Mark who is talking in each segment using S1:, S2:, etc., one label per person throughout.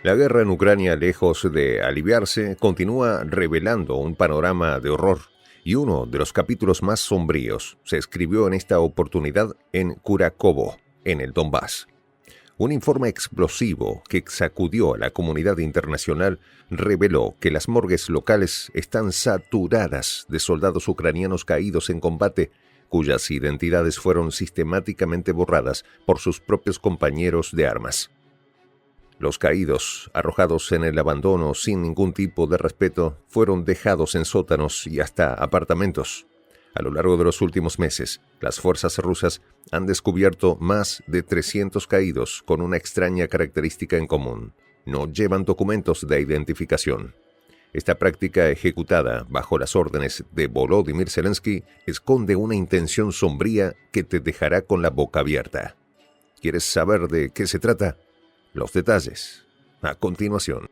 S1: La guerra en Ucrania, lejos de aliviarse, continúa revelando un panorama de horror, y uno de los capítulos más sombríos se escribió en esta oportunidad en Kurakovo, en el Donbass. Un informe explosivo que sacudió a la comunidad internacional reveló que las morgues locales están saturadas de soldados ucranianos caídos en combate, cuyas identidades fueron sistemáticamente borradas por sus propios compañeros de armas. Los caídos, arrojados en el abandono sin ningún tipo de respeto, fueron dejados en sótanos y hasta apartamentos. A lo largo de los últimos meses, las fuerzas rusas han descubierto más de 300 caídos con una extraña característica en común: no llevan documentos de identificación. Esta práctica, ejecutada bajo las órdenes de Volodymyr Zelensky, esconde una intención sombría que te dejará con la boca abierta. ¿Quieres saber de qué se trata? Los detalles, a continuación.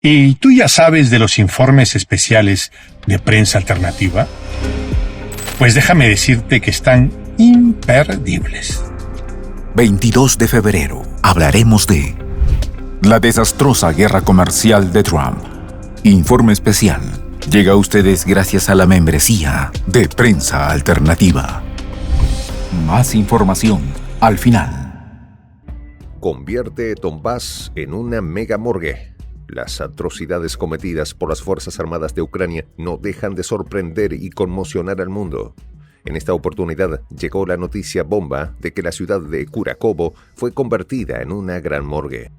S2: ¿Y tú ya sabes de los informes especiales de prensa alternativa? Pues déjame decirte que están imperdibles.
S3: 22 de febrero hablaremos de la desastrosa guerra comercial de Trump. Informe especial llega a ustedes gracias a la membresía de Prensa Alternativa. Más información al final.
S1: Convierte Donbass en una mega morgue. Las atrocidades cometidas por las Fuerzas Armadas de Ucrania no dejan de sorprender y conmocionar al mundo. En esta oportunidad llegó la noticia bomba de que la ciudad de Kurakovo fue convertida en una gran morgue.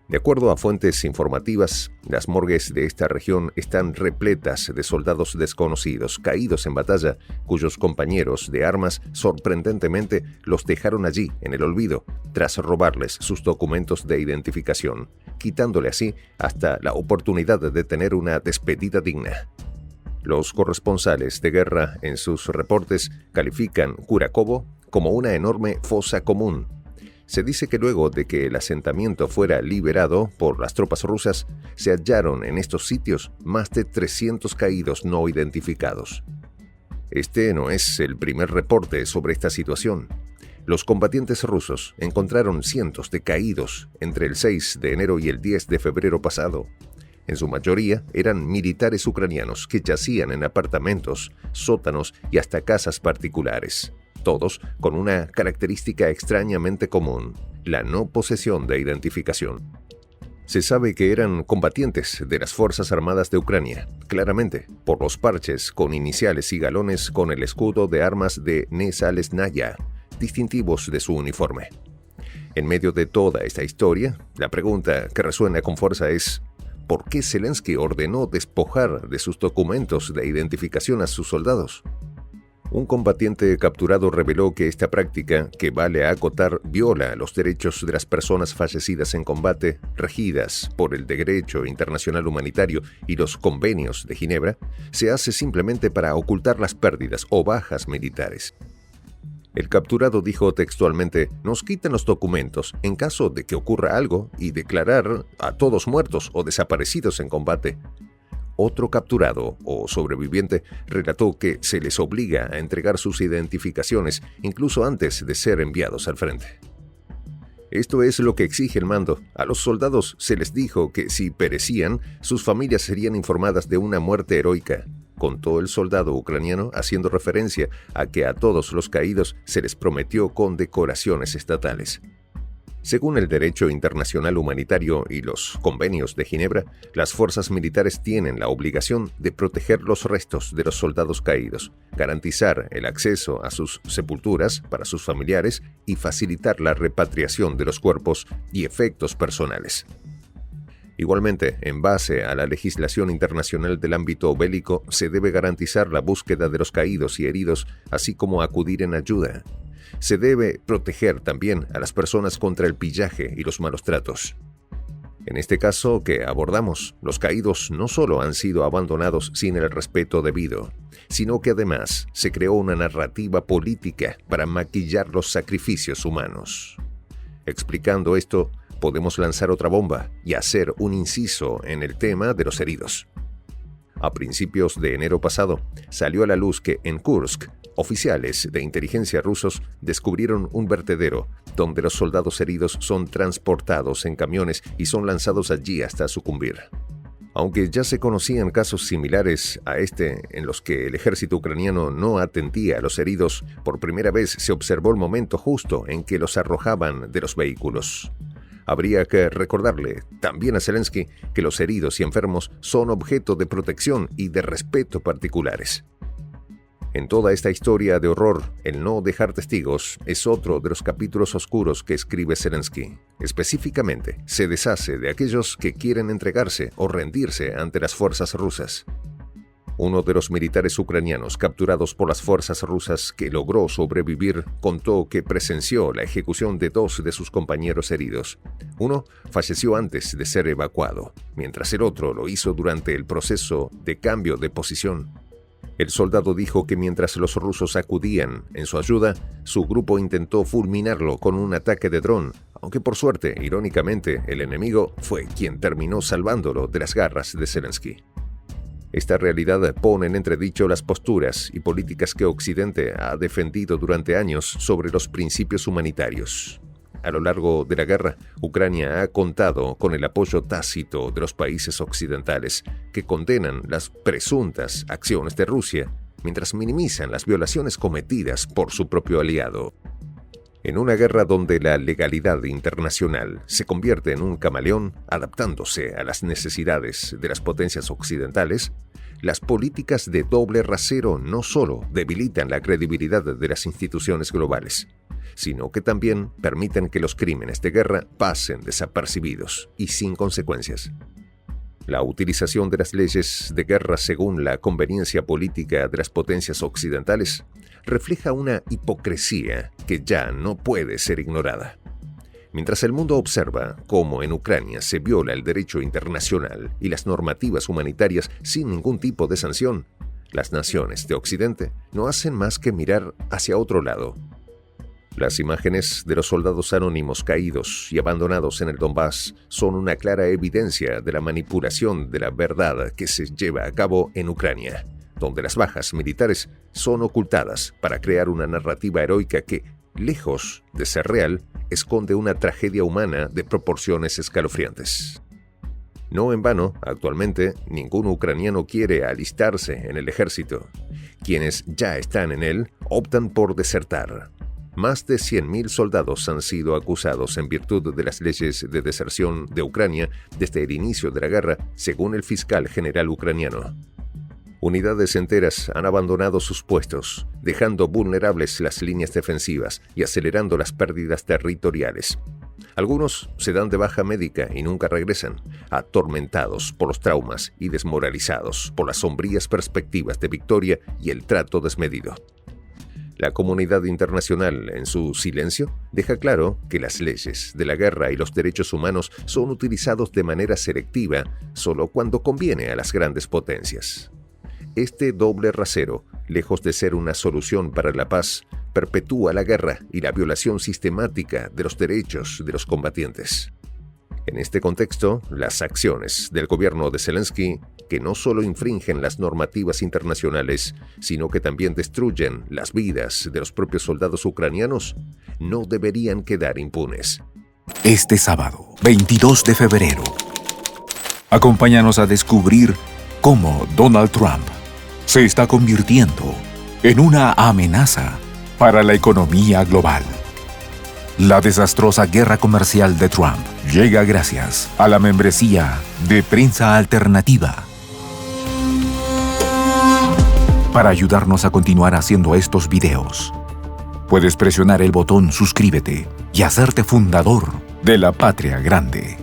S1: De acuerdo a fuentes informativas, las morgues de esta región están repletas de soldados desconocidos caídos en batalla, cuyos compañeros de armas sorprendentemente los dejaron allí en el olvido, tras robarles sus documentos de identificación, quitándole así hasta la oportunidad de tener una despedida digna. Los corresponsales de guerra en sus reportes califican Kurakovo como una enorme fosa común. Se dice que luego de que el asentamiento fuera liberado por las tropas rusas, se hallaron en estos sitios más de 300 caídos no identificados. Este no es el primer reporte sobre esta situación. Los combatientes rusos encontraron cientos de caídos entre el 6 de enero y el 10 de febrero pasado. En su mayoría eran militares ucranianos que yacían en apartamentos, sótanos y hasta casas particulares. Todos con una característica extrañamente común: la no posesión de identificación. Se sabe que eran combatientes de las Fuerzas Armadas de Ucrania, claramente por los parches con iniciales y galones con el escudo de armas de Nesalesnaya, distintivos de su uniforme. En medio de toda esta historia, la pregunta que resuena con fuerza es: ¿por qué Zelensky ordenó despojar de sus documentos de identificación a sus soldados? Un combatiente capturado reveló que esta práctica, que vale a acotar, viola los derechos de las personas fallecidas en combate, regidas por el derecho internacional humanitario y los convenios de Ginebra, se hace simplemente para ocultar las pérdidas o bajas militares. El capturado dijo textualmente: nos quitan los documentos en caso de que ocurra algo y declarar a todos muertos o desaparecidos en combate. Otro capturado o sobreviviente relató que se les obliga a entregar sus identificaciones incluso antes de ser enviados al frente. Esto es lo que exige el mando. A los soldados se les dijo que si perecían, sus familias serían informadas de una muerte heroica, contó el soldado ucraniano, haciendo referencia a que a todos los caídos se les prometió condecoraciones estatales. Según el derecho internacional humanitario y los convenios de Ginebra, las fuerzas militares tienen la obligación de proteger los restos de los soldados caídos, garantizar el acceso a sus sepulturas para sus familiares y facilitar la repatriación de los cuerpos y efectos personales. Igualmente, en base a la legislación internacional del ámbito bélico, se debe garantizar la búsqueda de los caídos y heridos, así como acudir en ayuda. Se debe proteger también a las personas contra el pillaje y los malos tratos. En este caso que abordamos, los caídos no solo han sido abandonados sin el respeto debido, sino que además se creó una narrativa política para maquillar los sacrificios humanos. Explicando esto, podemos lanzar otra bomba y hacer un inciso en el tema de los heridos. A principios de enero pasado, salió a la luz que en Kursk, Oficiales de inteligencia rusos descubrieron un vertedero donde los soldados heridos son transportados en camiones y son lanzados allí hasta sucumbir. Aunque ya se conocían casos similares a este en los que el ejército ucraniano no atendía a los heridos, por primera vez se observó el momento justo en que los arrojaban de los vehículos. Habría que recordarle también a Zelensky que los heridos y enfermos son objeto de protección y de respeto particulares. En toda esta historia de horror, el no dejar testigos es otro de los capítulos oscuros que escribe Zelensky. Específicamente, se deshace de aquellos que quieren entregarse o rendirse ante las fuerzas rusas. Uno de los militares ucranianos capturados por las fuerzas rusas que logró sobrevivir contó que presenció la ejecución de 2 de sus compañeros heridos. Uno falleció antes de ser evacuado, mientras el otro lo hizo durante el proceso de cambio de posición. El soldado dijo que mientras los rusos acudían en su ayuda, su grupo intentó fulminarlo con un ataque de dron, aunque por suerte, irónicamente, el enemigo fue quien terminó salvándolo de las garras de Zelensky. Esta realidad pone en entredicho las posturas y políticas que Occidente ha defendido durante años sobre los principios humanitarios. A lo largo de la guerra, Ucrania ha contado con el apoyo tácito de los países occidentales, que condenan las presuntas acciones de Rusia, mientras minimizan las violaciones cometidas por su propio aliado. En una guerra donde la legalidad internacional se convierte en un camaleón, adaptándose a las necesidades de las potencias occidentales, las políticas de doble rasero no solo debilitan la credibilidad de las instituciones globales, sino que también permiten que los crímenes de guerra pasen desapercibidos y sin consecuencias. La utilización de las leyes de guerra según la conveniencia política de las potencias occidentales refleja una hipocresía que ya no puede ser ignorada. Mientras el mundo observa cómo en Ucrania se viola el derecho internacional y las normativas humanitarias sin ningún tipo de sanción, las naciones de Occidente no hacen más que mirar hacia otro lado. Las imágenes de los soldados anónimos caídos y abandonados en el Donbass son una clara evidencia de la manipulación de la verdad que se lleva a cabo en Ucrania, donde las bajas militares son ocultadas para crear una narrativa heroica que, lejos de ser real, esconde una tragedia humana de proporciones escalofriantes. No en vano, actualmente, ningún ucraniano quiere alistarse en el ejército. Quienes ya están en él optan por desertar. Más de 100.000 soldados han sido acusados en virtud de las leyes de deserción de Ucrania desde el inicio de la guerra, según el fiscal general ucraniano. Unidades enteras han abandonado sus puestos, dejando vulnerables las líneas defensivas y acelerando las pérdidas territoriales. Algunos se dan de baja médica y nunca regresan, atormentados por los traumas y desmoralizados por las sombrías perspectivas de victoria y el trato desmedido. La comunidad internacional, en su silencio, deja claro que las leyes de la guerra y los derechos humanos son utilizados de manera selectiva solo cuando conviene a las grandes potencias. Este doble rasero, lejos de ser una solución para la paz, perpetúa la guerra y la violación sistemática de los derechos de los combatientes. En este contexto, las acciones del gobierno de Zelensky, que no solo infringen las normativas internacionales, sino que también destruyen las vidas de los propios soldados ucranianos, no deberían quedar impunes.
S3: Este sábado, 22 de febrero, acompáñanos a descubrir cómo Donald Trump se está convirtiendo en una amenaza para la economía global. La desastrosa guerra comercial de Trump llega gracias a la membresía de Prensa Alternativa. Para ayudarnos a continuar haciendo estos videos, puedes presionar el botón suscríbete y hacerte fundador de la Patria Grande.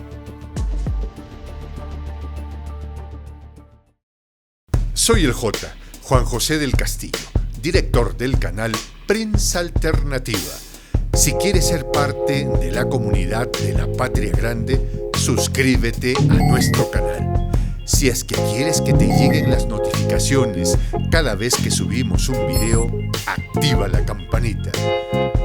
S4: Soy el J, Juan José del Castillo, director del canal Prensa Alternativa. Si quieres ser parte de la comunidad de la Patria Grande, suscríbete a nuestro canal. Si es que quieres que te lleguen las notificaciones cada vez que subimos un video, activa la campanita.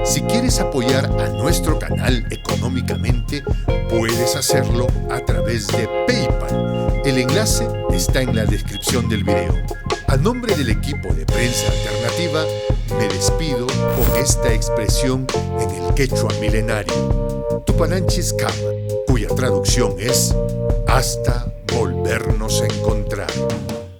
S4: Si quieres apoyar a nuestro canal económicamente, puedes hacerlo a través de PayPal. El enlace está en la descripción del video. A nombre del equipo de Prensa Alternativa, me despido con esta expresión en el quechua milenario, Tupananchis Kama, cuya traducción es hasta volvernos a encontrar.